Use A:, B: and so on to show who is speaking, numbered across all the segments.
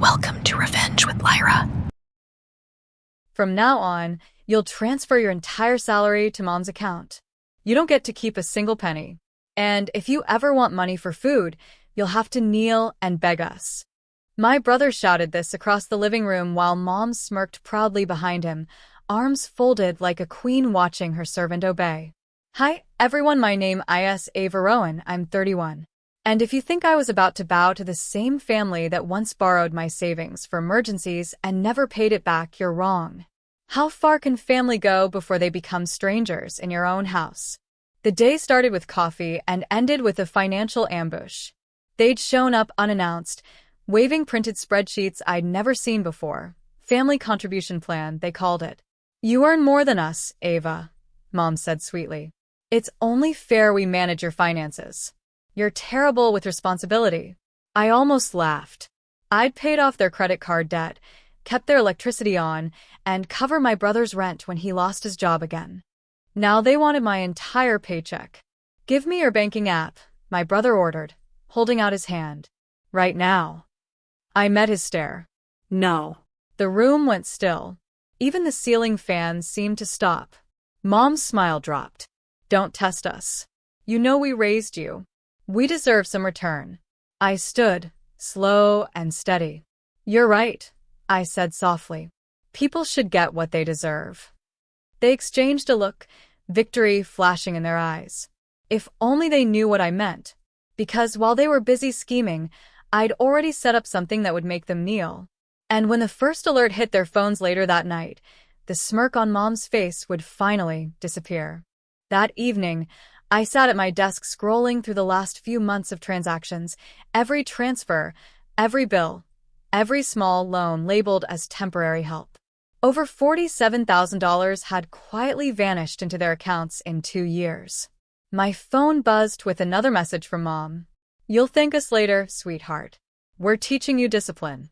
A: Welcome to Revenge with Lyra.
B: From now on, you'll transfer your entire salary to Mom's account. You don't get to keep a single penny. And if you ever want money for food, you'll have to kneel and beg us. My brother shouted this across the living room while Mom smirked proudly behind him, arms folded like a queen watching her servant obey. Hi, everyone, my name is Ava Rowan, I'm 31. And if you think I was about to bow to the same family that once borrowed my savings for emergencies and never paid it back, you're wrong. How far can family go before they become strangers in your own house? The day started with coffee and ended with a financial ambush. They'd shown up unannounced, waving printed spreadsheets I'd never seen before. Family contribution plan, they called it. You earn more than us, Ava, Mom said sweetly. It's only fair we manage your finances. You're terrible with responsibility. I almost laughed. I'd paid off their credit card debt, kept their electricity on, and cover my brother's rent when he lost his job again. Now they wanted my entire paycheck. Give me your banking app, my brother ordered, holding out his hand. Right now. I met his stare.
C: No.
B: The room went still. Even the ceiling fans seemed to stop. Mom's smile dropped. Don't test us. You know we raised you. We deserve some return. I stood, slow and steady. You're right, I said softly. People should get what they deserve. They exchanged a look, victory flashing in their eyes. If only they knew what I meant. Because while they were busy scheming, I'd already set up something that would make them kneel. And when the first alert hit their phones later that night, the smirk on Mom's face would finally disappear. That evening, I sat at my desk scrolling through the last few months of transactions, every transfer, every bill, every small loan labeled as temporary help. Over $47,000 had quietly vanished into their accounts in 2 years. My phone buzzed with another message from Mom. You'll thank us later, sweetheart. We're teaching you discipline.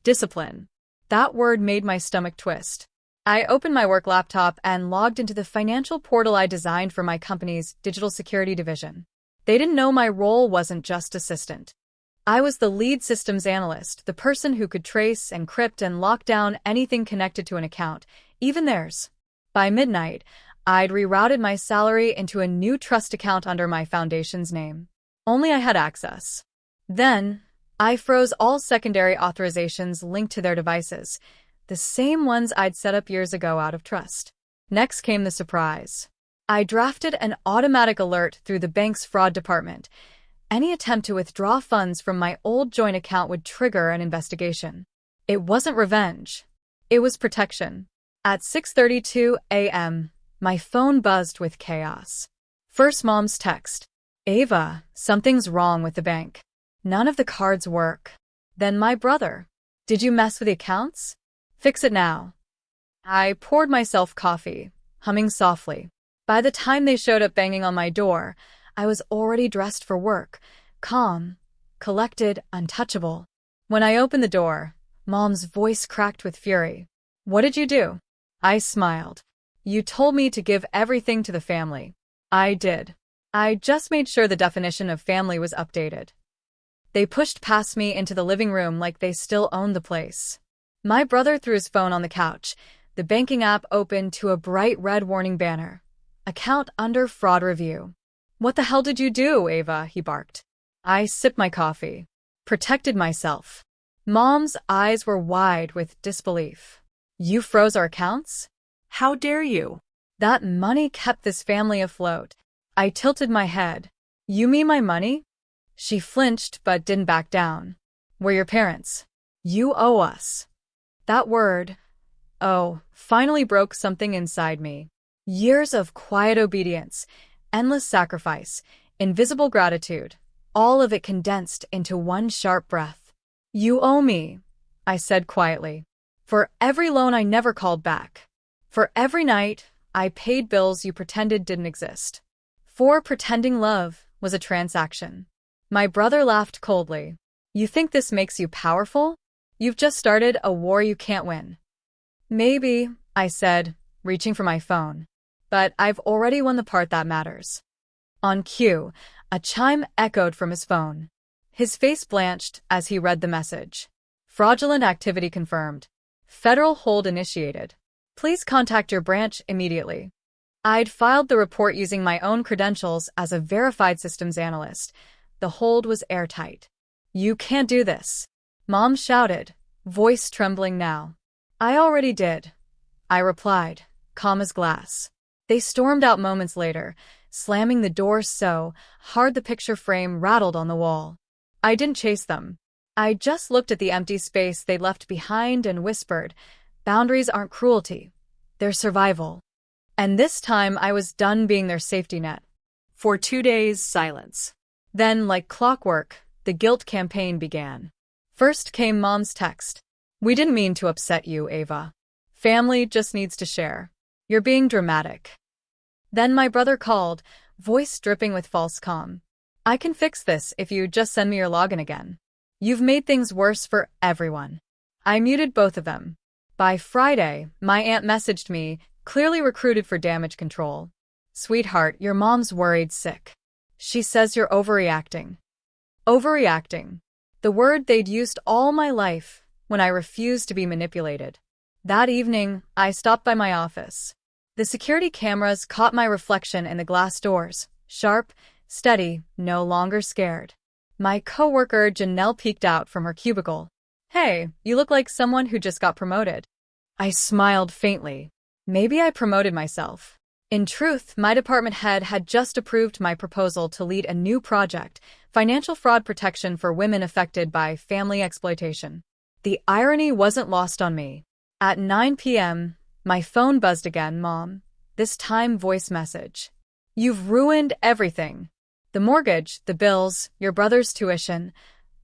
B: Discipline. That word made my stomach twist. I opened my work laptop and logged into the financial portal I designed for my company's digital security division. They didn't know my role wasn't just assistant. I was the lead systems analyst, the person who could trace, encrypt, and lock down anything connected to an account, even theirs. By midnight, I'd rerouted my salary into a new trust account under my foundation's name. Only I had access. Then, I froze all secondary authorizations linked to their devices, the same ones I'd set up years ago out of trust. Next came the surprise. I drafted an automatic alert through the bank's fraud department. Any attempt to withdraw funds from my old joint account would trigger an investigation. It wasn't revenge. It was protection. At 6:32 a.m., my phone buzzed with chaos. First, Mom's text. Ava, something's wrong with the bank. None of the cards work. Then my brother. Did you mess with the accounts? Fix it now. I poured myself coffee, humming softly. By the time they showed up banging on my door, I was already dressed for work, calm, collected, untouchable. When I opened the door, Mom's voice cracked with fury. What did you do? I smiled. You told me to give everything to the family. I did. I just made sure the definition of family was updated. They pushed past me into the living room like they still owned the place. My brother threw his phone on the couch. The banking app opened to a bright red warning banner. Account under fraud review. What the hell did you do, Ava? He barked. I sipped my coffee. Protected myself. Mom's eyes were wide with disbelief. You froze our accounts?
C: How dare you?
B: That money kept this family afloat. I tilted my head. You mean my money? She flinched but didn't back down. We're your parents. You owe us. That word, oh, finally broke something inside me. Years of quiet obedience, endless sacrifice, invisible gratitude, all of it condensed into one sharp breath. You owe me, I said quietly, for every loan I never called back. For every night I paid bills you pretended didn't exist. For pretending love was a transaction. My brother laughed coldly. You think this makes you powerful? You've just started a war you can't win. Maybe, I said, reaching for my phone. But I've already won the part that matters. On cue, a chime echoed from his phone. His face blanched as he read the message. Fraudulent activity confirmed. Federal hold initiated. Please contact your branch immediately. I'd filed the report using my own credentials as a verified systems analyst. The hold was airtight. You can't do this, Mom shouted, voice trembling now. I already did, I replied, calm as glass. They stormed out moments later, slamming the door so hard the picture frame rattled on the wall. I didn't chase them. I just looked at the empty space they left behind and whispered, boundaries aren't cruelty, they're survival. And this time I was done being their safety net.
C: For 2 days, silence.
B: Then, like clockwork, the guilt campaign began. First came Mom's text. We didn't mean to upset you, Ava. Family just needs to share. You're being dramatic. Then my brother called, voice dripping with false calm. I can fix this if you just send me your login again. You've made things worse for everyone. I muted both of them. By Friday, my aunt messaged me, clearly recruited for damage control. Sweetheart, your mom's worried sick. She says you're overreacting. Overreacting. The word they'd used all my life when I refused to be manipulated. That evening, I stopped by my office. The security cameras caught my reflection in the glass doors, sharp, steady, no longer scared. My coworker Janelle peeked out from her cubicle. Hey, you look like someone who just got promoted. I smiled faintly. Maybe I promoted myself. In truth, my department head had just approved my proposal to lead a new project, financial fraud protection for women affected by family exploitation. The irony wasn't lost on me. At 9 p.m., my phone buzzed again, Mom. This time voice message. You've ruined everything. The mortgage, the bills, your brother's tuition,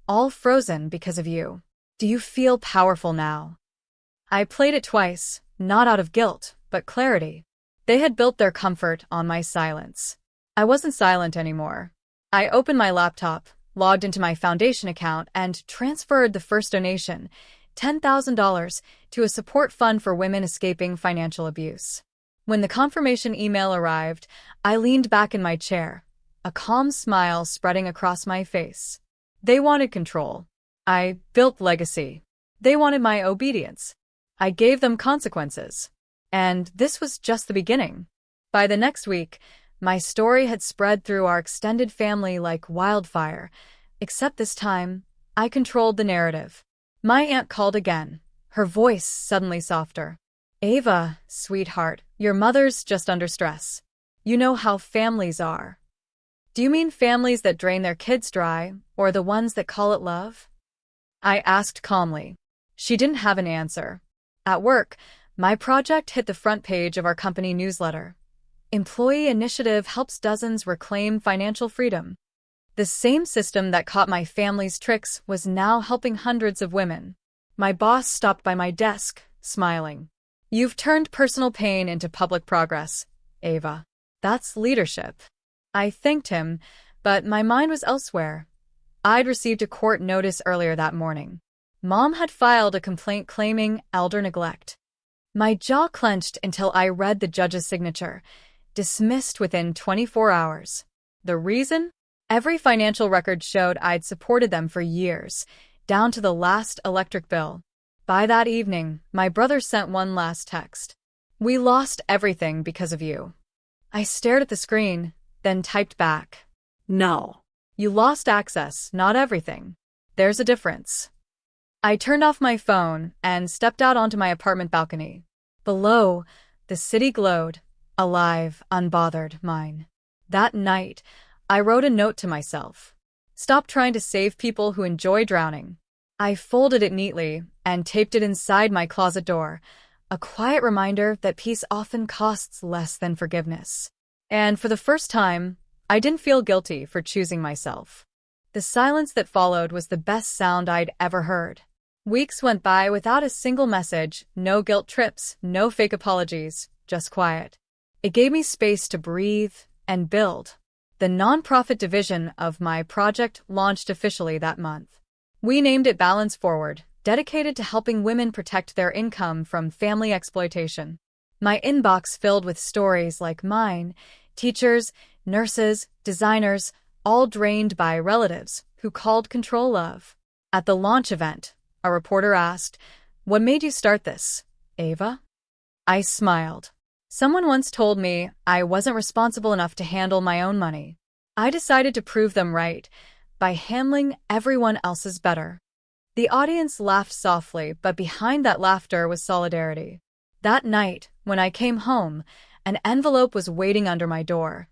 B: all frozen because of you. Do you feel powerful now? I played it twice, not out of guilt, but clarity. They had built their comfort on my silence. I wasn't silent anymore. I opened my laptop, logged into my foundation account, and transferred the first donation, $10,000, to a support fund for women escaping financial abuse. When the confirmation email arrived, I leaned back in my chair, a calm smile spreading across my face. They wanted control. I built legacy. They wanted my obedience. I gave them consequences. And this was just the beginning. By the next week, my story had spread through our extended family like wildfire, except this time, I controlled the narrative. My aunt called again, her voice suddenly softer. Ava, sweetheart, your mother's just under stress. You know how families are. Do you mean families that drain their kids dry, or the ones that call it love? I asked calmly. She didn't have an answer. At work, my project hit the front page of our company newsletter. Employee initiative helps dozens reclaim financial freedom. The same system that caught my family's tricks was now helping hundreds of women. My boss stopped by my desk, smiling. You've turned personal pain into public progress, Ava. That's leadership. I thanked him, but my mind was elsewhere. I'd received a court notice earlier that morning. Mom had filed a complaint claiming elder neglect. My jaw clenched until I read the judge's signature. Dismissed within 24 hours. The reason? Every financial record showed I'd supported them for years, down to the last electric bill. By that evening, my brother sent one last text. We lost everything because of you. I stared at the screen, then typed back.
C: No.
B: You lost access, not everything. There's a difference. I turned off my phone and stepped out onto my apartment balcony. Below, the city glowed, alive, unbothered, mine. That night, I wrote a note to myself. Stop trying to save people who enjoy drowning. I folded it neatly and taped it inside my closet door, a quiet reminder that peace often costs less than forgiveness. And for the first time, I didn't feel guilty for choosing myself. The silence that followed was the best sound I'd ever heard. Weeks went by without a single message, no guilt trips, no fake apologies, just quiet. It gave me space to breathe and build. The nonprofit division of my project launched officially that month. We named it Balance Forward, dedicated to helping women protect their income from family exploitation. My inbox filled with stories like mine, teachers, nurses, designers, all drained by relatives who called control of. At the launch event, a reporter asked. What made you start this, Ava? I smiled. Someone once told me I wasn't responsible enough to handle my own money. I decided to prove them right by handling everyone else's better. The audience laughed softly, but behind that laughter was solidarity. That night, when I came home, an envelope was waiting under my door.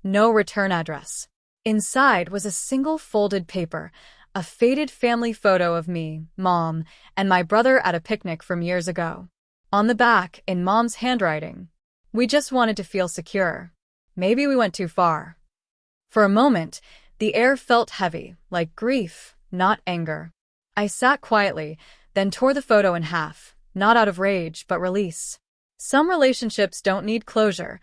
B: No return address. Inside was a single folded paper, a faded family photo of me, Mom, and my brother at a picnic from years ago. On the back, in Mom's handwriting, we just wanted to feel secure. Maybe we went too far. For a moment, the air felt heavy, like grief, not anger. I sat quietly, then tore the photo in half, not out of rage, but release. Some relationships don't need closure.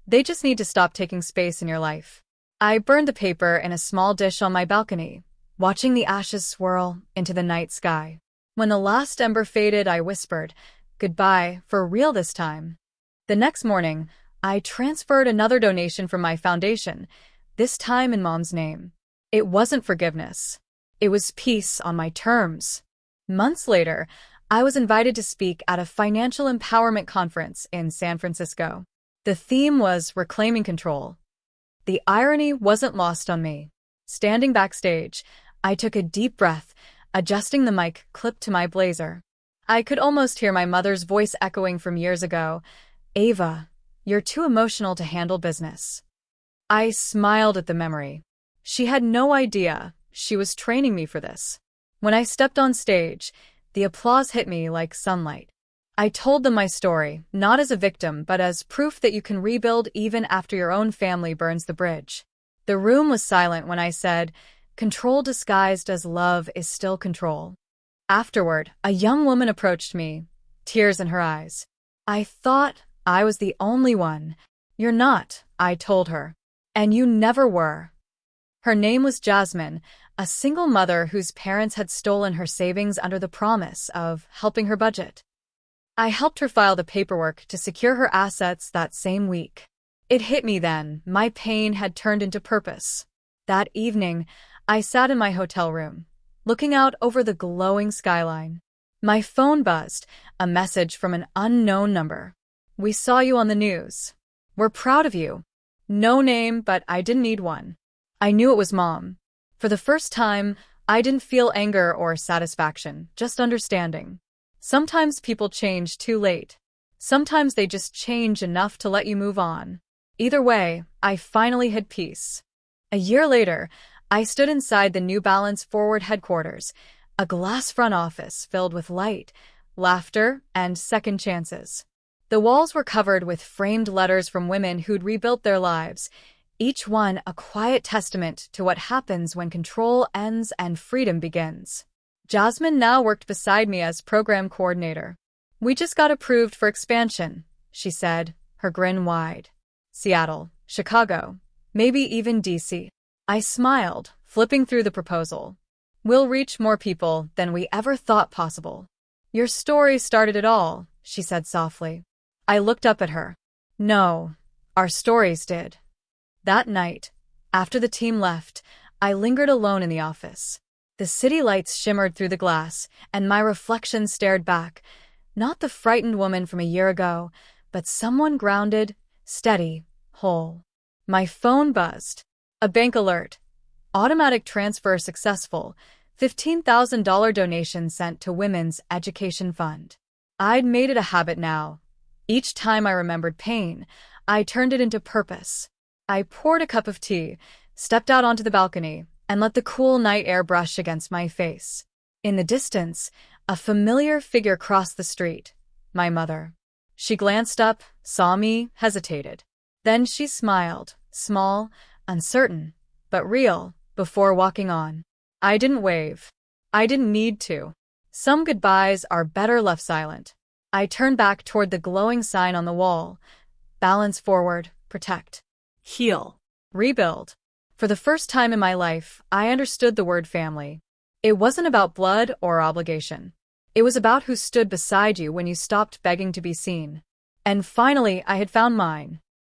B: They just need to stop taking space in your life. I burned the paper in a small dish on my balcony, watching the ashes swirl into the night sky. When the last ember faded, I whispered, "Goodbye, for real this time." The next morning, I transferred another donation from my foundation, this time in Mom's name. It wasn't forgiveness. It was peace on my terms. Months later, I was invited to speak at a financial empowerment conference in San Francisco. The theme was reclaiming control. The irony wasn't lost on me. Standing backstage, I took a deep breath, adjusting the mic clip to my blazer. I could almost hear my mother's voice echoing from years ago. "Ava, you're too emotional to handle business." I smiled at the memory. She had no idea she was training me for this. When I stepped on stage, the applause hit me like sunlight. I told them my story, not as a victim, but as proof that you can rebuild even after your own family burns the bridge. The room was silent when I said, "Control disguised as love is still control." Afterward, a young woman approached me, tears in her eyes. "I thought I was the only one." "You're not," I told her. "And you never were." Her name was Jasmine, a single mother whose parents had stolen her savings under the promise of helping her budget. I helped her file the paperwork to secure her assets that same week. It hit me then, my pain had turned into purpose. That evening, I sat in my hotel room, looking out over the glowing skyline. My phone buzzed, a message from an unknown number. "We saw you on the news. We're proud of you." No name, but I didn't need one. I knew it was Mom. For the first time, I didn't feel anger or satisfaction, just understanding. Sometimes people change too late. Sometimes they just change enough to let you move on. Either way, I finally had peace. A year later, I stood inside the New Balance Forward headquarters, a glass front office filled with light, laughter, and second chances. The walls were covered with framed letters from women who'd rebuilt their lives, each one a quiet testament to what happens when control ends and freedom begins. Jasmine now worked beside me as program coordinator. "We just got approved for expansion," she said, her grin wide. "Seattle, Chicago, maybe even DC." I smiled, flipping through the proposal. "We'll reach more people than we ever thought possible." "Your story started it all," she said softly. I looked up at her. "No, our stories did." That night, after the team left, I lingered alone in the office. The city lights shimmered through the glass, and my reflection stared back. Not the frightened woman from a year ago, but someone grounded, steady, whole. My phone buzzed. A bank alert. Automatic transfer successful. $15,000 donation sent to Women's Education Fund. I'd made it a habit now. Each time I remembered pain, I turned it into purpose. I poured a cup of tea, stepped out onto the balcony, and let the cool night air brush against my face. In the distance, a familiar figure crossed the street. My mother. She glanced up, saw me, hesitated. Then she smiled, small, uncertain, but real, before walking on. I didn't wave. I didn't need to. Some goodbyes are better left silent. I turned back toward the glowing sign on the wall. Balance forward, protect.
C: Heal.
B: Rebuild. For the first time in my life, I understood the word family. It wasn't about blood or obligation. It was about who stood beside you when you stopped begging to be seen. And finally, I had found mine.